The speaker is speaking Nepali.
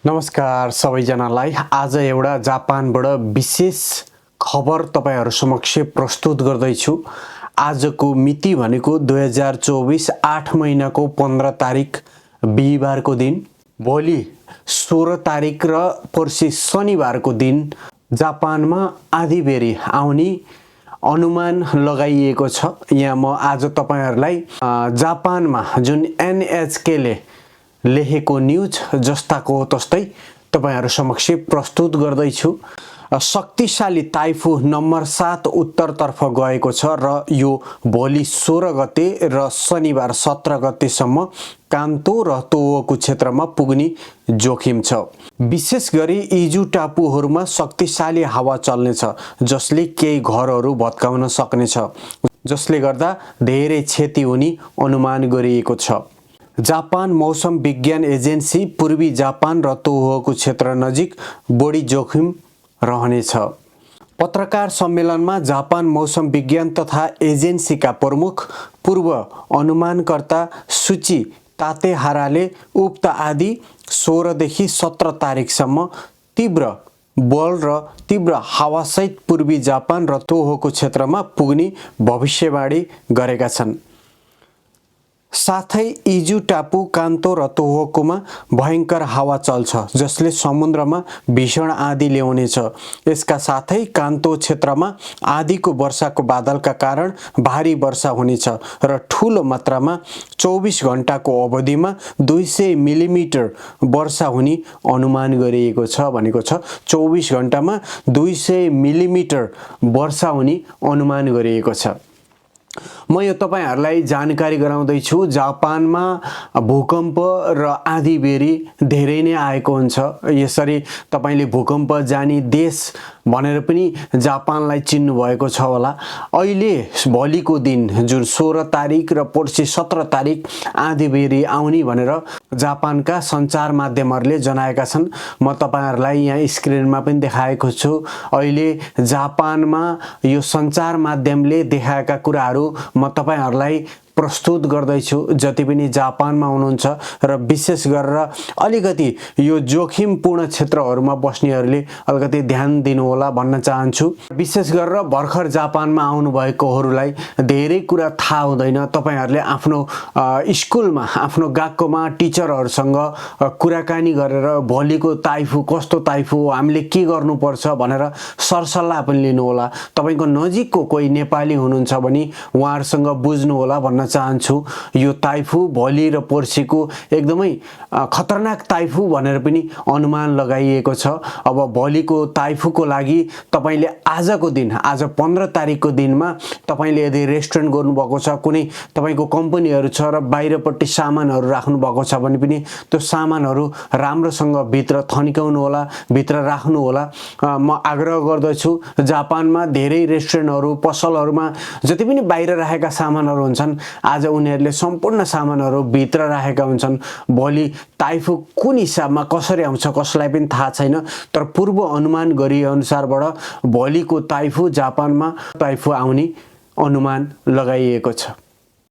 नमस्कार सबैजनालाई। आज एउटा जापानबाट विशेष खबर तपाईहरु समक्ष प्रस्तुत गर्दैछु। आजको मिति भनेको 2024 8 महिनाको 15 तारिक बिहीबारको दिन। भोलि 16 तारिक र पर्सि शनिबारको दिन जापानमा आँधीबेहरी आउने अनुमान लगाइएको छ। यहाँ म आज तपाईहरुलाई जापानमा जुन NHK ले लेखेको न्यूज जस्ताको तस्तै तपाईहरु समक्ष प्रस्तुत गर्दैछु। शक्तिशाली टाइफुन नम्बर 7 उत्तरतर्फ गएको छ र यो भोलि 16 गते र शनिबार 17 गतेसम्म कान्तो र तोहोकु क्षेत्रमा पुग्ने जोखिम छ। विशेष गरी इजु टापुहरुमा शक्तिशाली हावा चल्नेछ जसले केही घरहरु भत्काउन सक्नेछ, जसले गर्दा धेरै क्षति हुने अनुमान गरिएको छ। जापान मौसम विज्ञान एजेन्सी पूर्वी जापान र तोहोकु क्षेत्र नजिक बढी जोखिम रहनेछ। पत्रकार सम्मेलनमा जापान मौसम विज्ञान तथा एजेन्सीका प्रमुख पूर्व अनुमानकर्ता सुची तातेहाराले उक्त आँधी 16 देखि 17 तारिकसम्म तीव्र बल र तीव्र हावासहित पूर्वी जापान र तोहोकु क्षेत्रमा पुग्ने भविष्यवाणी गरेका छन्। साथै इजु टापु, कान्तो र तोहोकुमा भयंकर हावा चल्छ जसले समुद्रमा भीषण आँधी ल्याउनेछ। यसका साथै कान्तो क्षेत्रमा आँधीको वर्षाको बादलका कारण भारी वर्षा हुनेछ र ठूलो मात्रामा 24 घण्टाको अवधिमा 200 मिलिमिटर वर्षा हुने अनुमान गरिएको छ भनेको छ। 24 घण्टामा 200 मिलिमिटर वर्षा हुने अनुमान गरिएको छ। म यो तपाईहरुलाई जानकारी गराउँदै छु। जापानमा भूकम्प र आँधीबेहरी धेरै नै आएको हुन्छ। यसरी तपाईले भूकम्प जानी देश भनेर पनि जापानलाई चिन्नु भएको छ होला। अहिले भोलिको दिन जुन 16 तारिक र पर्सि 17 तारिक आँधीबेहरी आउने भनेर जापानका सञ्चार माध्यमहरुले जनाएका छन्। म तपाईहरुलाई यहाँ स्क्रिनमा पनि देखाएको छु। अहिले जापानमा यो सञ्चार माध्यमले देखाएका कुराहरु म तपाईहरुलाई प्रस्तुत गर्दैछु। जति पनि जापानमा हुनुहुन्छ र विशेष गरेर अलिकति यो जोखिमपूर्ण क्षेत्रहरुमा बस्नेहरुले अलिकति ध्यान दिनु होला भन्न चाहन्छु। विशेष गरेर भर्खर जापानमा आउनु भएकोहरुलाई धेरै कुरा थाहा हुँदैन। तपाईहरुले आफ्नो स्कुलमा आफ्नो गाकोमा टिचरहरुसँग कुराकानी गरेर भोलिको टाइफु कस्तो टाइफु हामीले के गर्नुपर्छ भनेर सरसल्लाह पनि लिनु होला। तपाईको नजिकको कोही नेपाली हुनुहुन्छ भने उहाँहरुसँग बुझ्नु होला भन्न चाहन्छु। यो टाइफु भोलि र पर्सिको एकदमै खतरनाक टाइफु भनेर पनि अनुमान लगाइएको छ। अब भोलिको टाइफुको लागि तपाईले आजको दिन, आज 15 तारिकको दिनमा तपाईले यदि रेस्टुरेन्ट गर्नु भएको छ, कुनै तपाईको कम्पनीहरु छ र बाहिरपट्टि सामानहरु राख्नु भएको छ भने पनि त्यो सामानहरु राम्रोसँग भित्र थन्काउनु होला, भित्र राख्नु होला। म आग्रह गर्दछु जापानमा धेरै रेस्टुरेन्टहरु, पसलहरुमा जति पनि बाहिर राखेका सामानहरु हुन्छन्, आज उनीहरुले सम्पूर्ण सामानहरु भित्र राखेका हुन्छन्। भोलि टाइफु कुन हिसाबमा कसरी आउँछ कसलाई पनि थाहा छैन, तर पूर्व अनुमान गरे अनुसारबाट भोलिको टाइफु जापानमा टाइफु आउने अनुमान लगाइएको छ।